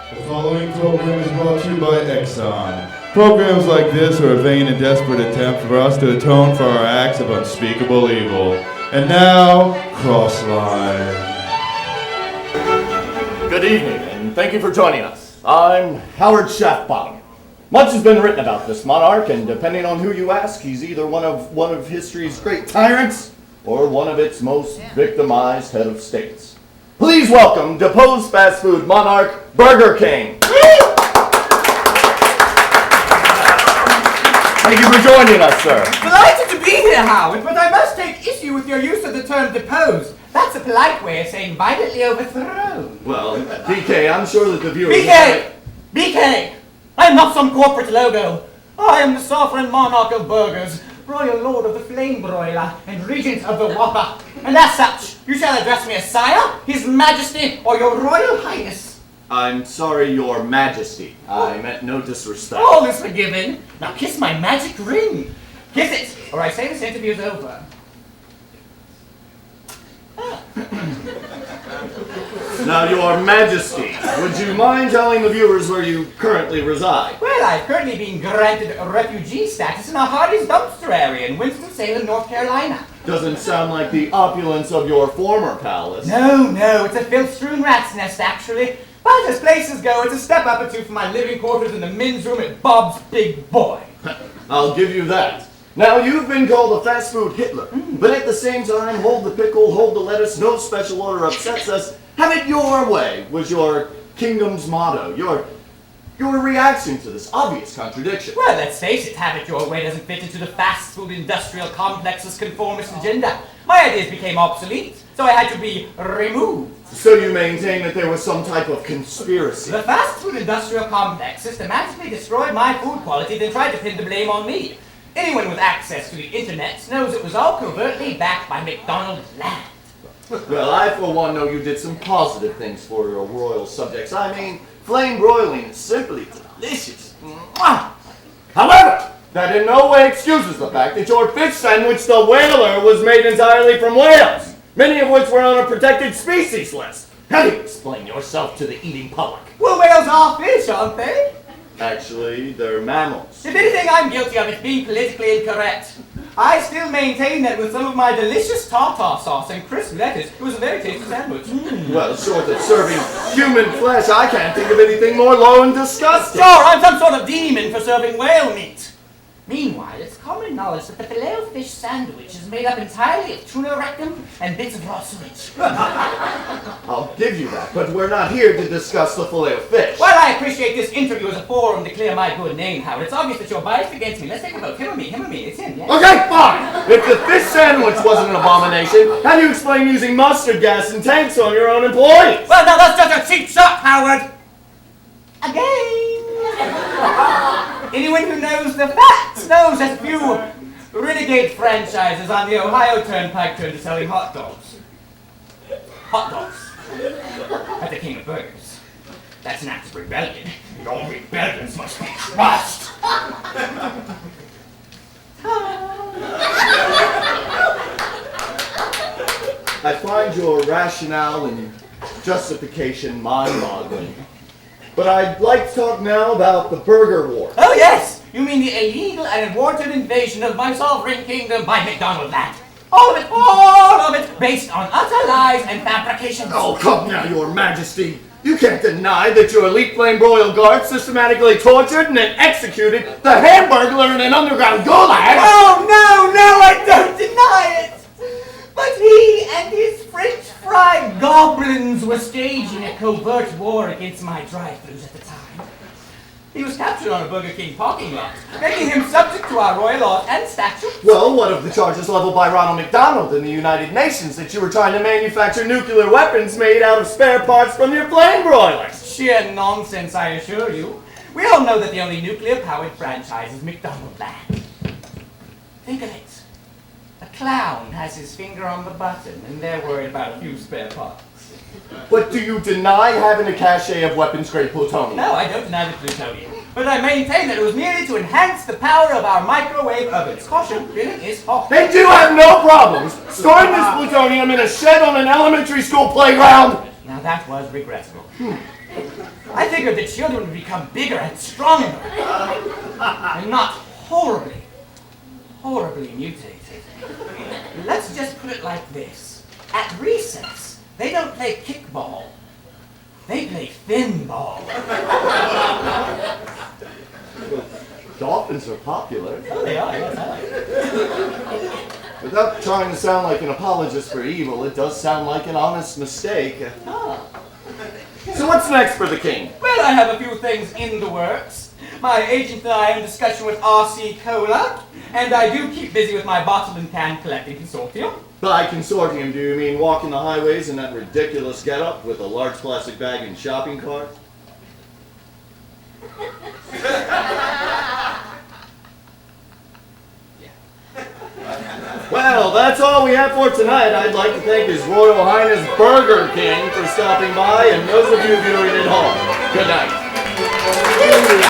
The following program is brought to you by Exxon. Programs like this are a vain and desperate attempt for us to atone for our acts of unspeakable evil. And now, Crossline. Good evening, and thank you for joining us. I'm Howard Chaftbottom. Much has been written about this monarch, and depending on who you ask, he's either one of history's great tyrants or one of its most victimized head of states. Please welcome deposed fast food monarch Burger King. Thank you for joining us, sir. Delighted to be here, Howard, but I must take issue with your use of the term deposed. That's a polite way of saying violently overthrown. Well, BK, I'm sure that the viewers... BK! I am not some corporate logo. I am the sovereign monarch of burgers, royal lord of the flame broiler, and regent of the whopper. And as such, you shall address me as sire, his majesty, or your royal highness. I'm sorry, your majesty. I meant no disrespect. All is forgiven. Now kiss my magic ring. Kiss it, or I say this interview is over. Now, your majesty, would you mind telling the viewers where you currently reside? Well, I've currently been granted refugee status in a Hardee's dumpster area in Winston-Salem, North Carolina. Doesn't sound like the opulence of your former palace. No, it's a filth-strewn rat's nest, actually. But as places go, it's a step up or two from my living quarters in the men's room at Bob's Big Boy. I'll give you that. Now, you've been called a fast food Hitler, but at the same time, hold the pickle, hold the lettuce, no special order upsets us. Have it your way was your kingdom's motto, your reaction to this obvious contradiction. Well, let's face it, have it your way doesn't fit into the fast food industrial complex's conformist agenda. My ideas became obsolete, so I had to be removed. So you maintain that there was some type of conspiracy? The fast food industrial complex systematically destroyed my food quality, then tried to pin the blame on me. Anyone with access to the internet knows it was all covertly backed by McDonald's land. Well, I for one know you did some positive things for your royal subjects. I mean, flame broiling is simply delicious. Mwah! However, that in no way excuses the fact that your fish sandwich, the whaler, was made entirely from whales, many of which were on a protected species list. How do you explain yourself to the eating public? Well, whales are fish, aren't they? Actually, they're mammals. If anything, I'm guilty of it being politically incorrect. I still maintain that with some of my delicious tartar sauce and crisp lettuce, it was a very tasty sandwich. Well, short of serving human flesh, I can't think of anything more low and disgusting. Sure, I'm some sort of demon for serving whale meat. Meanwhile, it's common knowledge that the filet-o-fish sandwich is made up entirely of tuna rectum and bits of raw sewage. I'll give you that, but we're not here to discuss the filet-o-fish. Well, I appreciate this interview as a forum to clear my good name, Howard. It's obvious that you're biased against me. Let's take a vote. Him or me? It's him, yeah? Okay, fine. If the fish sandwich wasn't an abomination, how do you explain using mustard gas and tanks on your own employees? Well, now that's just a cheap shot, Howard. Again. Anyone who knows the facts knows that few renegade franchises on the Ohio Turnpike turned to selling hot dogs. Hot dogs. At the king of burgers. That's an act of rebellion. Your rebellions must be crushed. I find your rationale and justification mind-boggling. But I'd like to talk now about the Burger War. Oh yes! You mean the illegal and unwarranted invasion of my sovereign kingdom by McDonald land. All of it, based on utter lies and fabrications. Oh, come now, your majesty. You can't deny that your elite flame broil guard systematically tortured and then executed the Hamburglar in an underground gulag. Oh, no, I don't deny it. But he and his French fry goblins were staging a covert war against my drive-thrus at the time. He was captured on a Burger King parking lot, making him subject to our royal laws and statutes. Well, what of the charges leveled by Ronald McDonald in the United Nations that you were trying to manufacture nuclear weapons made out of spare parts from your flame broilers? Sheer nonsense, I assure you. We all know that the only nuclear-powered franchise is McDonald land. Think of it. A clown has his finger on the button, and they're worried about a few spare parts. But do you deny having a cache of weapons-grade plutonium? No, I don't deny the plutonium. But I maintain that it was merely to enhance the power of our microwave ovens. Caution, grilling is hot. They do have no problems storing this plutonium in a shed on an elementary school playground. Now that was regrettable. I figured the children would become bigger and stronger, and not horribly mutated. Let's just put it like this. At recess, they don't play kickball. They play thin ball. Dolphins are popular. Oh, they are, yes, I like it. Without trying to sound like an apologist for evil, it does sound like an honest mistake. Ah. So what's next for the king? Well, I have a few things in the works. My agent and I are in discussion with RC Cola, and I do keep busy with my bottle and can collecting consortium. By consortium, do you mean walking the highways in that ridiculous getup with a large plastic bag and shopping cart? Well, that's all we have for tonight. I'd like to thank His Royal Highness Burger King for stopping by, and those of you viewing at home, good night.